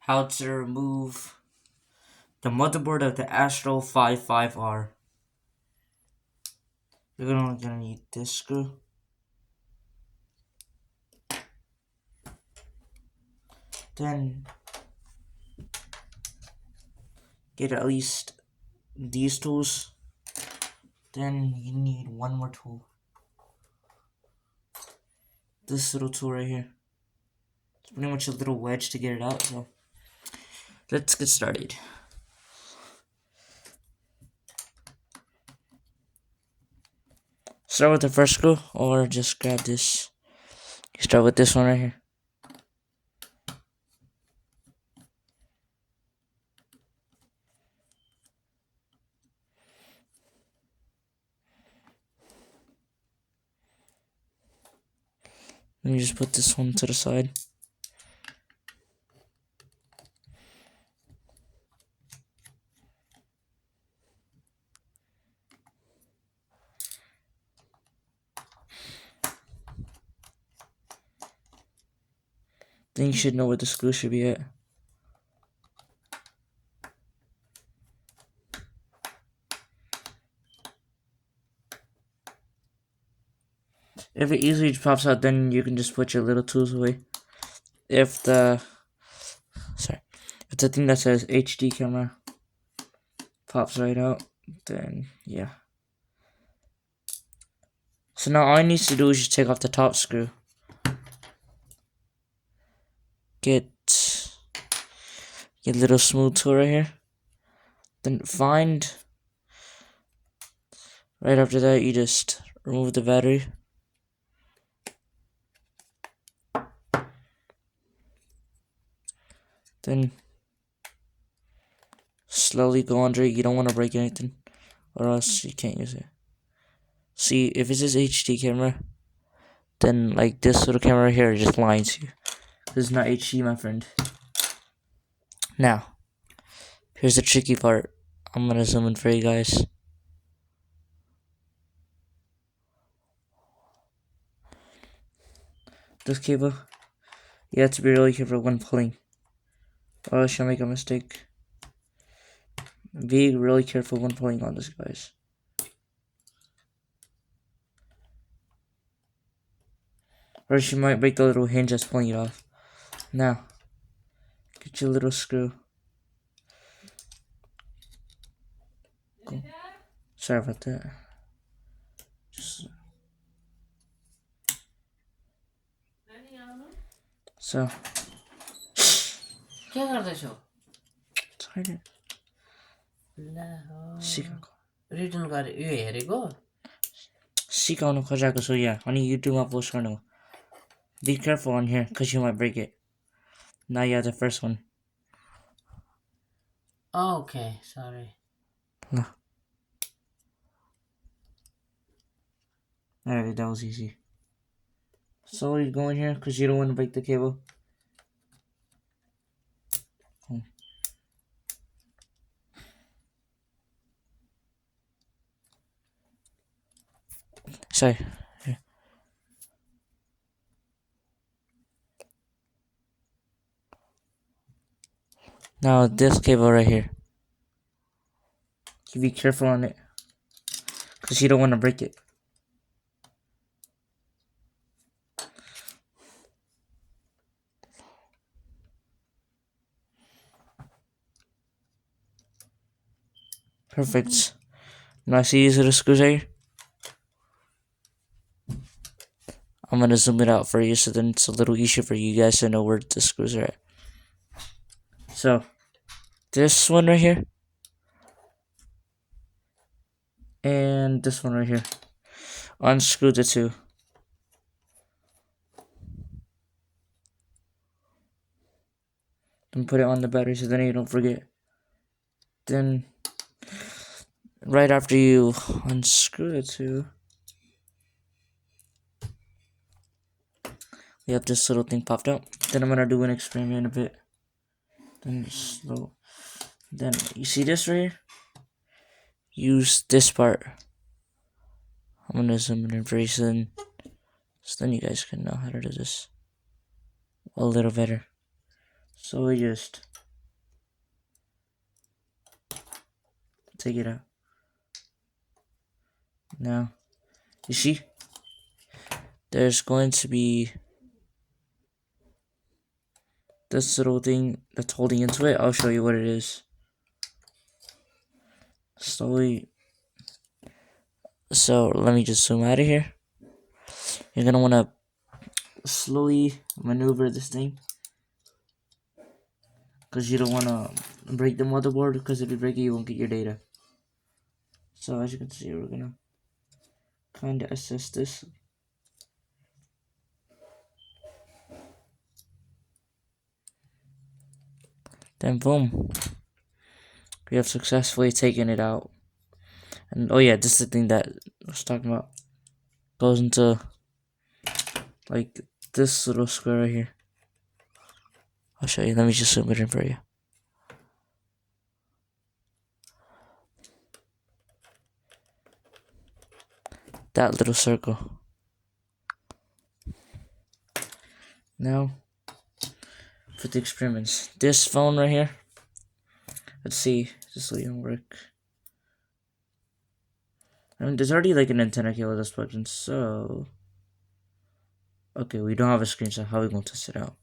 how to remove the motherboard of the ASTRO 55R. You're only gonna need this screw. Then get at least these tools. Then you need one more tool. This little tool right here. It's pretty much a little wedge to get it out, so let's get started. Start with the first screw, or just grab this. You start with this one right here. Then you just put this one to the side. Then you should know where the screw should be at. If it easily pops out, then you can just put your little tools away. If the thing that says HD camera pops right out, then yeah. So now all I need to do is just take off the top screw. Get your little smooth tool right here. Then find, right after that, you just remove the battery. Then slowly go under it. You don't want to break anything, or else you can't use it. See, if it says HD camera, then like this little camera right here just lines you. This is not HD, my friend. Now, here's the tricky part. I'm gonna zoom in for you guys. This cable, you have to be really careful when pulling, or else you'll make a mistake. Be really careful when pulling on this, guys. Or else you might break the little hinge that's pulling it off. Now, get your little screw. Go. Sorry about that. So. क्या गर्दैछौ छैन सिकाएको return गरे यो हेरेको सिकाउनु खोजेको छु यहाँ अनि युट्युबमा पोस्ट गर्नु. Be careful on here because you might break it. Now you have the first one. Okay, sorry. No. Alright, that was easy. So you go in here because you don't want to break the cable. Sorry. Here. Now this cable right here. You be careful on it because you don't want to break it. Perfect. Now see these little screws right here? I'm gonna zoom it out for you so then it's a little easier for you guys to know where the screws are at. So this one right here and this one right here. Unscrew the two. And put it on the battery so then you don't forget. Then right after you unscrew the two, we have this little thing popped out. Then I'm gonna do an experiment a bit. Then slow. Then you see this right here? Use this part. I'm gonna zoom in for you so then you guys can know how to do this a little better. So we just take it out. Now, you see, there's going to be this little thing that's holding into it. I'll show you what it is. Slowly. So let me just zoom out of here. You're gonna wanna slowly maneuver this thing, because you don't wanna break the motherboard, because if you break it, you won't get your data. So as you can see, we're gonna kind of assess this. Then boom, we have successfully taken it out. And oh yeah, this is the thing that I was talking about. Goes into like this little square right here. I'll show you. Let me just zoom it in for you. That little circle. Now, for the experiments. This phone right here. Let's see. This will even work. I mean, there's already like an antenna here with this button, so... Okay, we don't have a screen, so how are we going to test it out?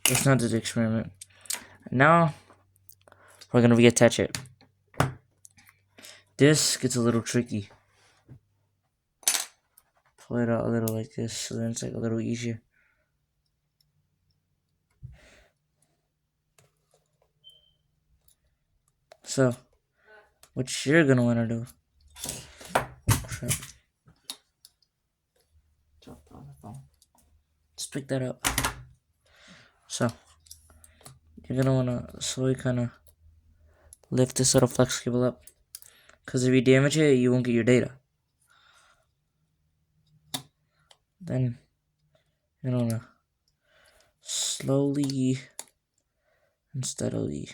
Let's not do the experiment. Now, we're going to reattach it. This gets a little tricky. Pull it out a little like this, so then it's like a little easier. So, what you're going to want to do... Oh, crap. Dropped on the phone. Let's pick that up. So, you're going to want to slowly kind of lift this little flex cable up. Because if you damage it, you won't get your data. Then you're gonna slowly and steadily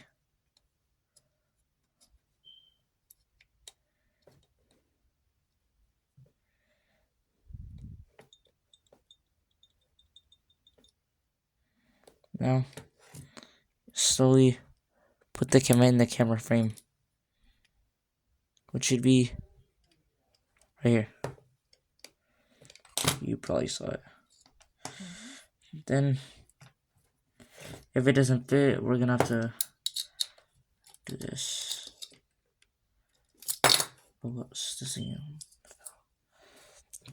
now slowly put the camera in the camera frame, which should be right here. You probably saw it. Then if it doesn't fit, we're gonna have to do this. Oh, what's this thing?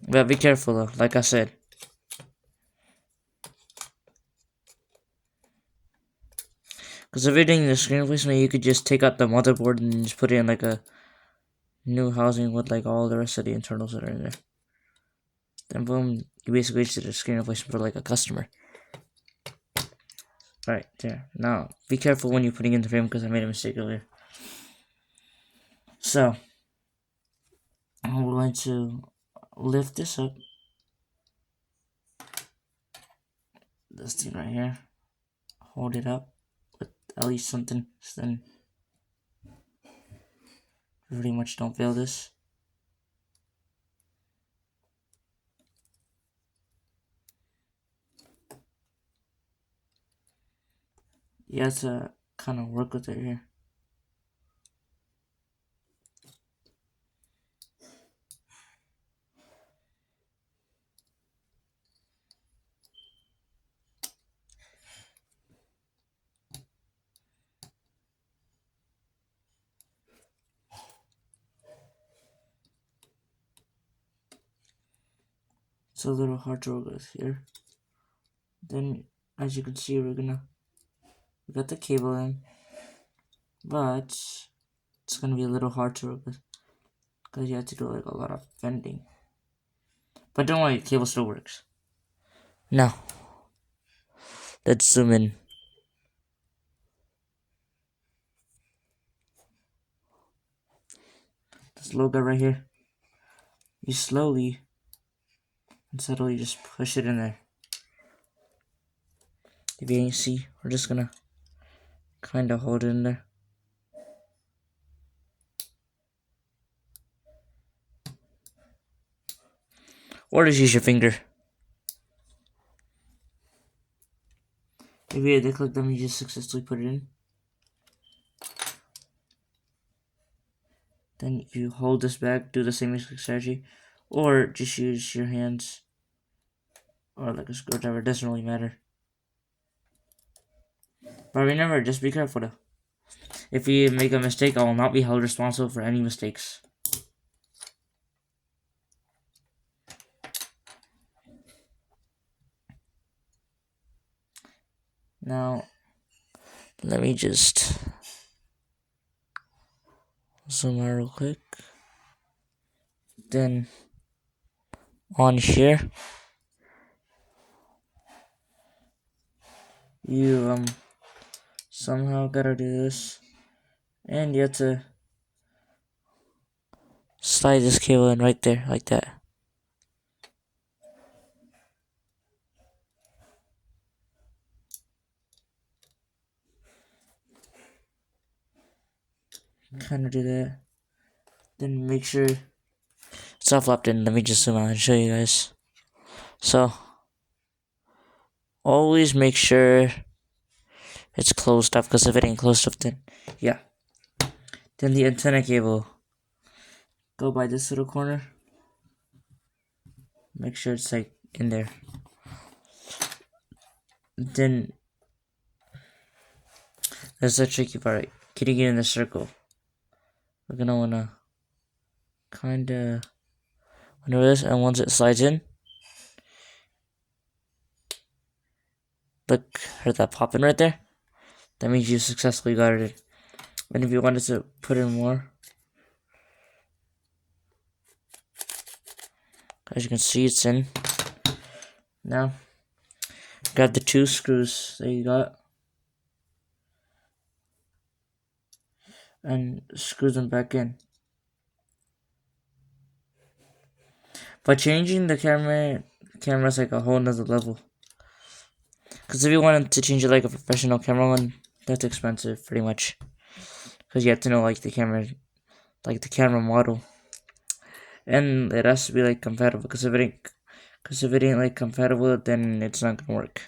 But be careful though, like I said. Because if you're doing the screen replacement, you could just take out the motherboard and just put it in like a new housing with like all the rest of the internals that are in there. Then boom, you basically just did a screen replacement for like a customer. Right there. Now, be careful when you're putting in the frame, because I made a mistake earlier. So, we're going to lift this up. This thing right here. Hold it up with at least something, so then pretty much don't fail this. You have to kind of work with it here. It's a little hard to work with here. Then, as you can see, we got the cable in, but it's gonna be a little hard to work with, because you have to do like a lot of bending. But don't worry, the cable still works. Now, let's zoom in. This little guy right here. You slowly and subtly just push it in there. If you ain't see, we're just gonna kind of hold it in there. Or just use your finger. If you had to click them, you just successfully put it in. Then if you hold this back, do the same exact strategy, or just use your hands or like a screwdriver. It doesn't really matter. But remember, just be careful though. If you make a mistake, I will not be held responsible for any mistakes. Now, let me just zoom out real quick. Then, on here, you somehow gotta do this, and you have to slide this cable in right there, like that. Kind of do that. Then make sure it's not flopped in. Let me just zoom out and show you guys. So, always make sure it's closed up, because if it ain't closed up, then yeah. Then the antenna cable, go by this little corner. Make sure it's like in there. Then that's the tricky part. Getting it in the circle. We're gonna wanna kinda maneuver this, and once it slides in, look, heard that popping right there? That means you successfully got it in. And if you wanted to put in more, as you can see, it's in. Now, grab the 2 screws that you got and screw them back in. But changing the camera's like a whole nother level. Because if you wanted to change it like a professional camera one, that's expensive, pretty much. Because you have to know like the camera model, and it has to be like compatible. Because if it ain't like compatible, then it's not gonna work.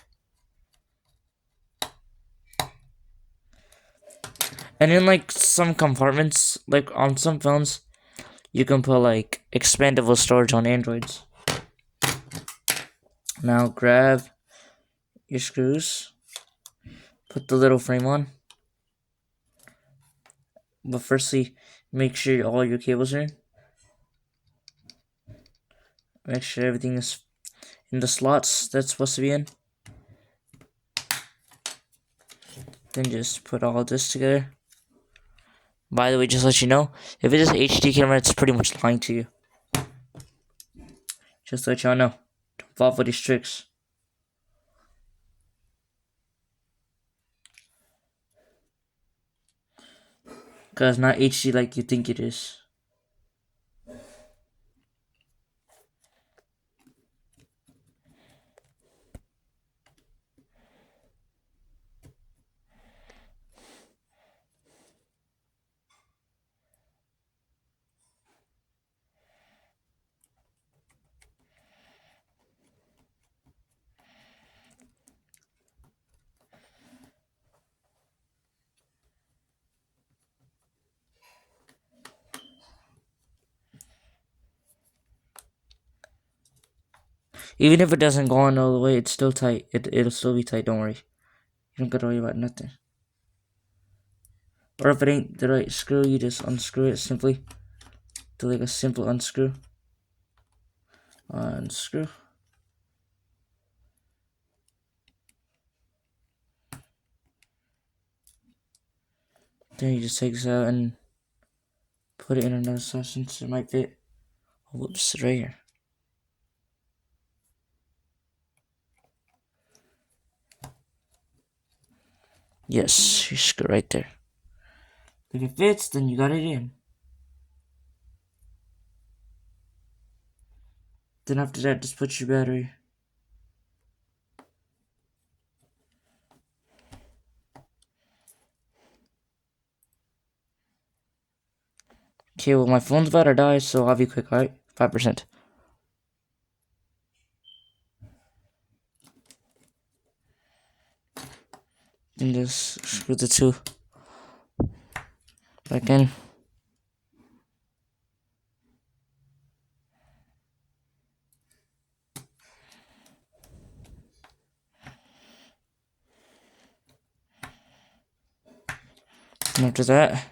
And in like some compartments, like on some phones, you can put like expandable storage on Androids. Now grab your screws, put the little frame on. But firstly, make sure all your cables are in. Make sure everything is in the slots that's supposed to be in. Then just put all this together. By the way, just to let you know, if it is an HD camera, it's pretty much lying to you. Just to let y'all know. Don't fall for these tricks. Because it's not HD like you think it is. Even if it doesn't go on all the way, it's still tight. It'll still be tight, don't worry. You don't gotta worry about nothing. Or if it ain't the right screw, you just unscrew it simply. Do like a simple unscrew. Unscrew. Then you just take this out and put it in another slot since it might fit. Oh, whoops, right here. Yes, you screw right there. If it fits, then you got it in. Then after that, just put your battery. Okay, well my phone's about to die, so I'll be quick, alright? 5%. And just screw the 2 back in. And after that,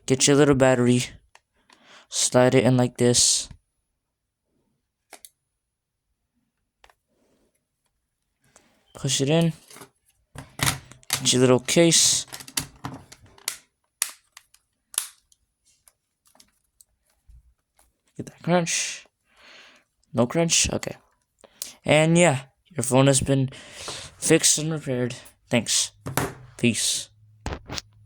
get your little battery, slide it in like this. Push it in. Get your little case. Get that crunch. No crunch? Okay. And yeah, your phone has been fixed and repaired. Thanks. Peace.